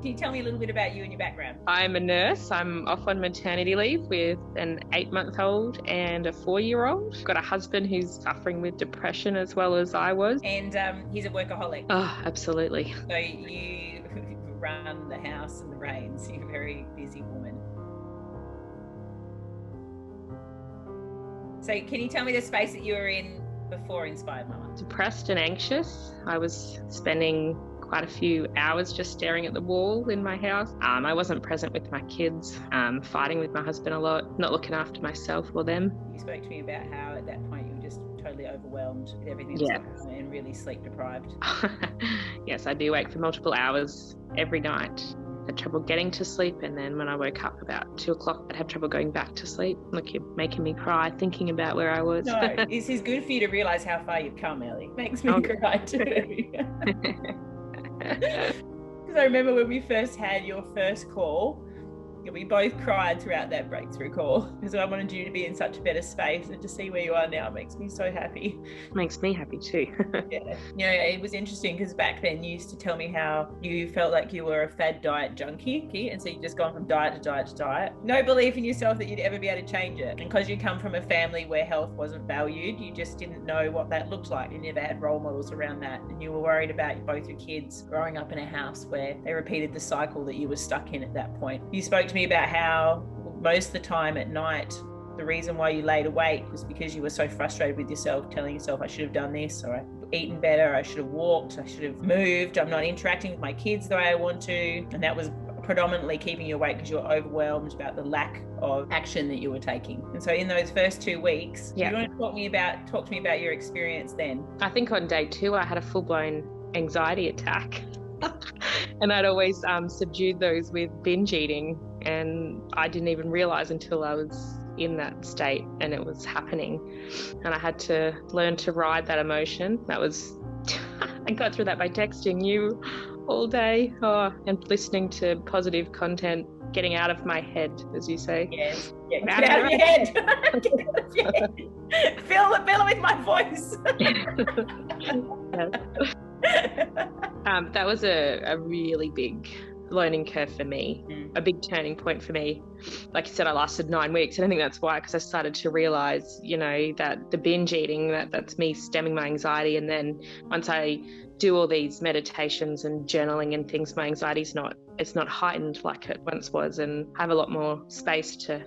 Can you tell me a little bit about you and your background? I'm a nurse. I'm off on maternity leave with an 8-month-old and a 4-year-old. Got a husband who's suffering with depression as well as I was. And he's a workaholic. Oh, absolutely. So you run the house and the reins. You're a very busy woman. So can you tell me the space that you were in before Inspired Mumma? Depressed and anxious. I was spending quite a few hours just staring at the wall in my house. I wasn't present with my kids, fighting with my husband a lot, not looking after myself or them. You spoke to me about how at that point you were just totally overwhelmed with everything that's going on and really sleep deprived. Yes, I'd be awake for multiple hours every night. Had trouble getting to sleep, and then when I woke up about 2 o'clock, I'd have trouble going back to sleep. Like, you're making me cry thinking about where I was. No, this is good for you to realise how far you've come, Ellie. Makes me cry too. Because I remember when we first had your first call, we both cried throughout that breakthrough call because I wanted you to be in such a better space, and to see where you are now makes me so happy. Makes me happy too. Yeah. You know, it was interesting because back then you used to tell me how you felt like you were a fad diet junkie, and so you just gone from diet to diet to diet. No belief in yourself that you'd ever be able to change it. And because you come from a family where health wasn't valued, you just didn't know what that looked like. You never had role models around that. And you were worried about both your kids growing up in a house where they repeated the cycle that you were stuck in at that point. You spoke to me about how most of the time at night, the reason why you laid awake was because you were so frustrated with yourself, telling yourself, I should have done this, or I've eaten better, I should have walked, I should have moved, I'm not interacting with my kids the way I want to. And that was predominantly keeping you awake because you were overwhelmed about the lack of action that you were taking. And so in those first 2 weeks, do you want to talk to me about your experience then? I think on day 2, I had a full-blown anxiety attack. And I'd always subdued those with binge eating, and I didn't even realize until I was in that state and it was happening, and I had to learn to ride that emotion. That was I got through that by texting you all day and listening to positive content, getting out of my head, as you say. Yes. Yeah, get out of your head. Get out of your head. Fill it with my voice. That was a really big learning curve for me, a big turning point for me. Like you said, I lasted 9 weeks, and I think that's why, because I started to realize, that the binge eating, that's me stemming my anxiety. And then once I do all these meditations and journaling and things, my anxiety's not heightened like it once was, and I have a lot more space to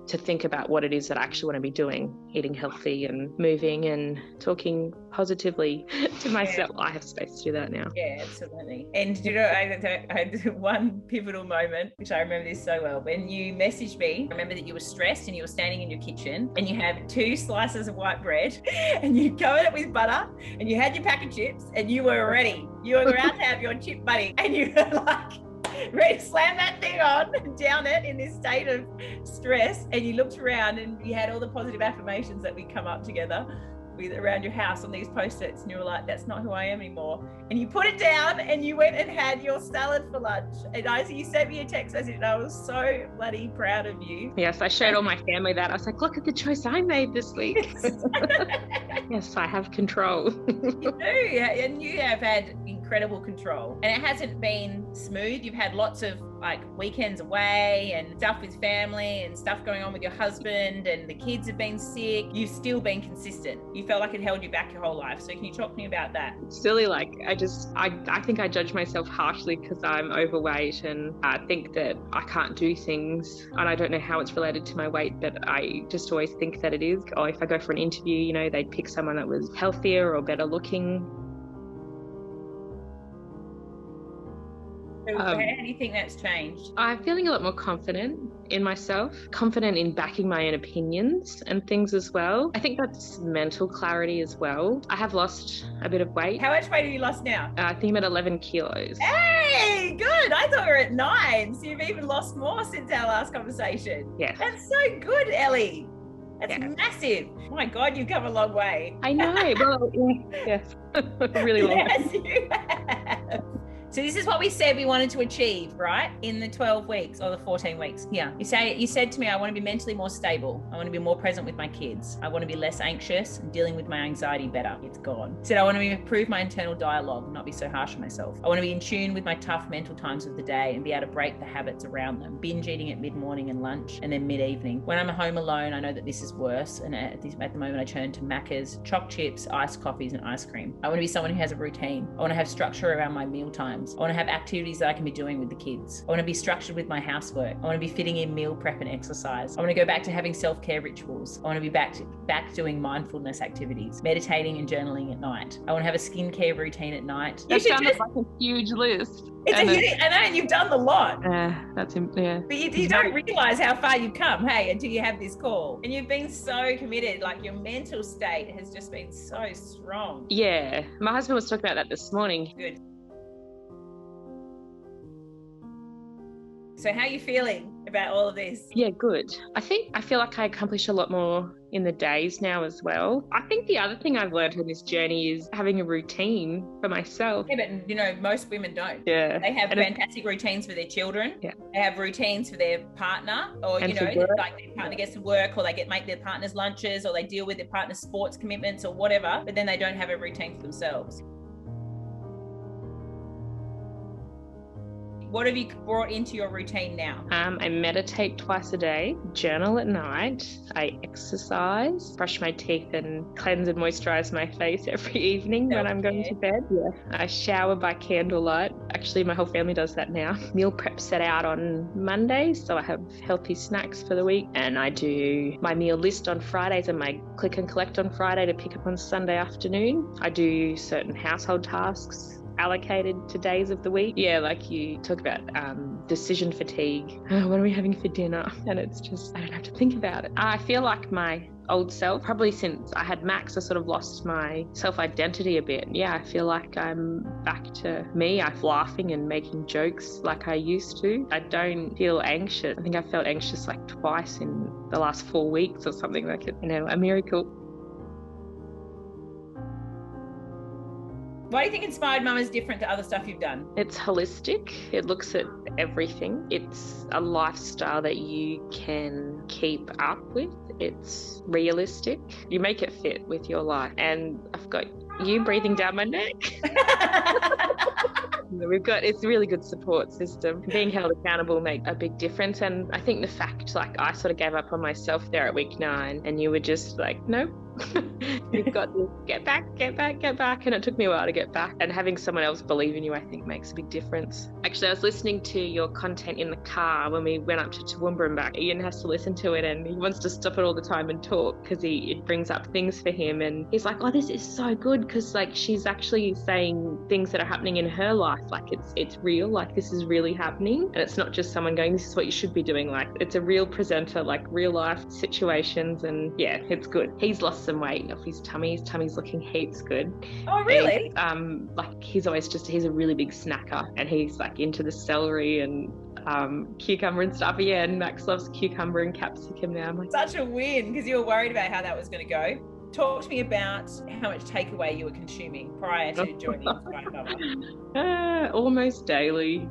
think about what it is that I actually want to be doing, eating healthy and moving and talking positively to myself. I have space to do that now. Yeah, absolutely. And I had one pivotal moment, which I remember this so well. When you messaged me, I remember that you were stressed and you were standing in your kitchen and you had 2 slices of white bread and you covered it with butter and you had your pack of chips and you were ready. You were about to have your chip buddy, and you were like ready to slam that thing on and down it in this state of stress. And you looked around and you had all the positive affirmations that we come up together with around your house on these post-its, and you were like, that's not who I am anymore. And you put it down and you went and had your salad for lunch. And you sent me a text message, and I was so bloody proud of you. Yes, I showed all my family that. I was like, look at the choice I made this week. Yes, I have control. You do, and you have had incredible control. And it hasn't been smooth. You've had lots of weekends away and stuff with family and stuff going on with your husband, and the kids have been sick. You've still been consistent. You felt like it held you back your whole life. So can you talk to me about that? It's silly. I think I judge myself harshly because I'm overweight, and I think that I can't do things, and I don't know how it's related to my weight, but I just always think that it is. Or if I go for an interview, they'd pick someone that was healthier or better looking. So how do you think that's changed? I'm feeling a lot more confident in myself, confident in backing my own opinions and things as well. I think that's mental clarity as well. I have lost a bit of weight. How much weight have you lost now? I think I'm at 11 kilos. Hey, good. I thought we were at 9. So you've even lost more since our last conversation. Yes. That's so good, Ellie. That's massive. Oh my God, you've come a long way. I know. Well, yes. Really long. Yes, you have. So this is what we said we wanted to achieve, right? In the 12 weeks or the 14 weeks. Here, you said to me, I want to be mentally more stable. I want to be more present with my kids. I want to be less anxious and dealing with my anxiety better. It's gone. You said I want to improve my internal dialogue and not be so harsh on myself. I want to be in tune with my tough mental times of the day and be able to break the habits around them. Binge eating at mid-morning and lunch and then mid-evening. When I'm at home alone, I know that this is worse. And at the moment I turn to Macca's, choc chips, iced coffees and ice cream. I want to be someone who has a routine. I want to have structure around my meal times. I want to have activities that I can be doing with the kids. I want to be structured with my housework. I want to be fitting in meal prep and exercise. I want to go back to having self-care rituals. I want to be back doing mindfulness activities, meditating and journaling at night. I want to have a skincare routine at night. That sounds like a huge list. I know, and you've done a lot. But you don't realise how far you've come, hey, until you have this call. And you've been so committed, like your mental state has just been so strong. Yeah, my husband was talking about that this morning. Good. So how are you feeling about all of this? Yeah, good. I feel like I accomplish a lot more in the days now as well. I think the other thing I've learned on this journey is having a routine for myself. Yeah, but most women don't. Yeah. They have fantastic routines for their children. Yeah. They have routines for their partner, or like their partner gets to work, or they make their partner's lunches, or they deal with their partner's sports commitments or whatever, but then they don't have a routine for themselves. What have you brought into your routine now? I meditate twice a day, journal at night, I exercise, brush my teeth and cleanse and moisturize my face every evening when I'm going to bed. Yeah. I shower by candlelight. Actually, my whole family does that now. Meal prep set out on Mondays, so I have healthy snacks for the week. And I do my meal list on Fridays and my click and collect on Friday to pick up on Sunday afternoon. I do certain household tasks allocated to days of the week. Yeah, like you talk about decision fatigue. What are we having for dinner? And it's just, I don't have to think about it. I feel like my old self, probably since I had Max, I sort of lost my self-identity a bit. Yeah, I feel like I'm back to me. I'm laughing and making jokes like I used to. I don't feel anxious. I think I felt anxious like twice in the last 4 weeks or something, like it, a miracle. Why do you think Inspired Mumma is different to other stuff you've done? It's holistic. It looks at everything. It's a lifestyle that you can keep up with. It's realistic. You make it fit with your life. And I've got you breathing down my neck. It's a really good support system. Being held accountable make a big difference. And I think the fact, like, I sort of gave up on myself there at week 9 and you were just like, nope. You've got to get back. And it took me a while to get back. And having someone else believe in you, I think, makes a big difference. Actually, I was listening to your content in the car when we went up to Toowoomba and back. Ian has to listen to it and he wants to stop it all the time and talk because it brings up things for him. And he's like, oh, this is so good because, like, she's actually saying things that are happening in her life. Like, it's real. Like, this is really happening. And it's not just someone going, this is what you should be doing. Like, it's a real presenter, like real life situations. And yeah, it's good. He's lost some weight off his tummy. His tummy's looking heaps good. Oh, really? He's a really big snacker and he's like into the celery and cucumber and stuff. Yeah, and Max loves cucumber and capsicum now. I'm like, such a win, because you were worried about how that was going to go. Talk to me about how much takeaway you were consuming prior to joining Inspired Mumma. Almost daily.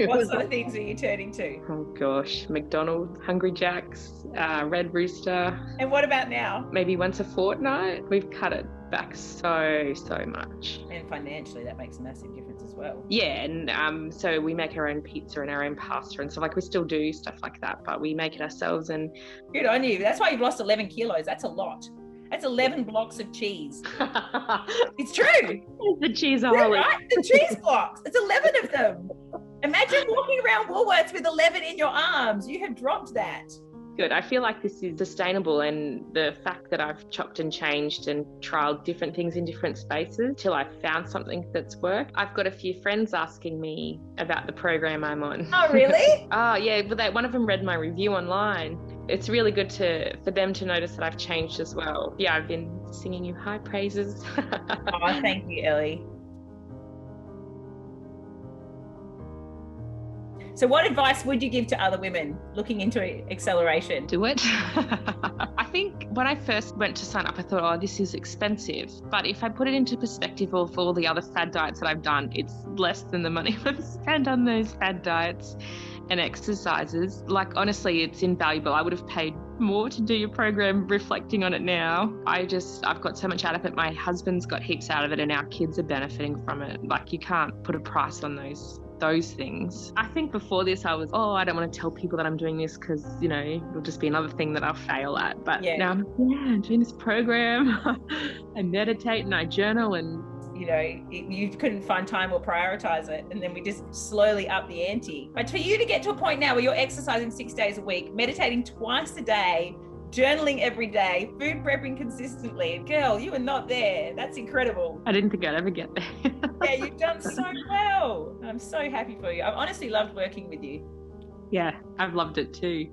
What sort of things are you turning to? Oh gosh, McDonald's, Hungry Jack's, Red Rooster. And what about now? Maybe once a fortnight. We've cut it back so much. And financially, that makes a massive difference as well. Yeah, and so we make our own pizza and our own pasta and stuff. Like, we still do stuff like that, but we make it ourselves. And good on you. That's why you've lost 11 kilos. That's a lot. That's 11 blocks of cheese. It's true. The cheese are holy. Right? The cheese blocks. It's 11 of them. Imagine walking around Woolworths with 11 in your arms. You have dropped that. Good. I feel like this is sustainable, and the fact that I've chopped and changed and trialed different things in different spaces till I've found something that's worked. I've got a few friends asking me about the program I'm on. Oh, really? Oh, yeah. But one of them read my review online. It's really good for them to notice that I've changed as well. Yeah, I've been singing you high praises. Oh, thank you, Elle. So what advice would you give to other women looking into acceleration? Do it. I think when I first went to sign up, I thought, oh, this is expensive. But if I put it into perspective of all the other fad diets that I've done, it's less than the money I've spent on those fad diets and exercises. Like, honestly, it's invaluable. I would have paid more to do your program reflecting on it now. I've got so much out of it. My husband's got heaps out of it and our kids are benefiting from it. Like, you can't put a price on those things. I think before this I was, I don't want to tell people that I'm doing this because, it'll just be another thing that I'll fail at. But now I'm doing this program. I meditate and I journal, and you couldn't find time or prioritize it, and then we just slowly up the ante. But for you to get to a point now where you're exercising 6 days a week, meditating twice a day, journaling every day, food prepping consistently, girl, you are not there. That's incredible. I didn't think I'd ever get there. Yeah, you've done so well. I'm so happy for you. I've honestly loved working with you. Yeah, I've loved it too.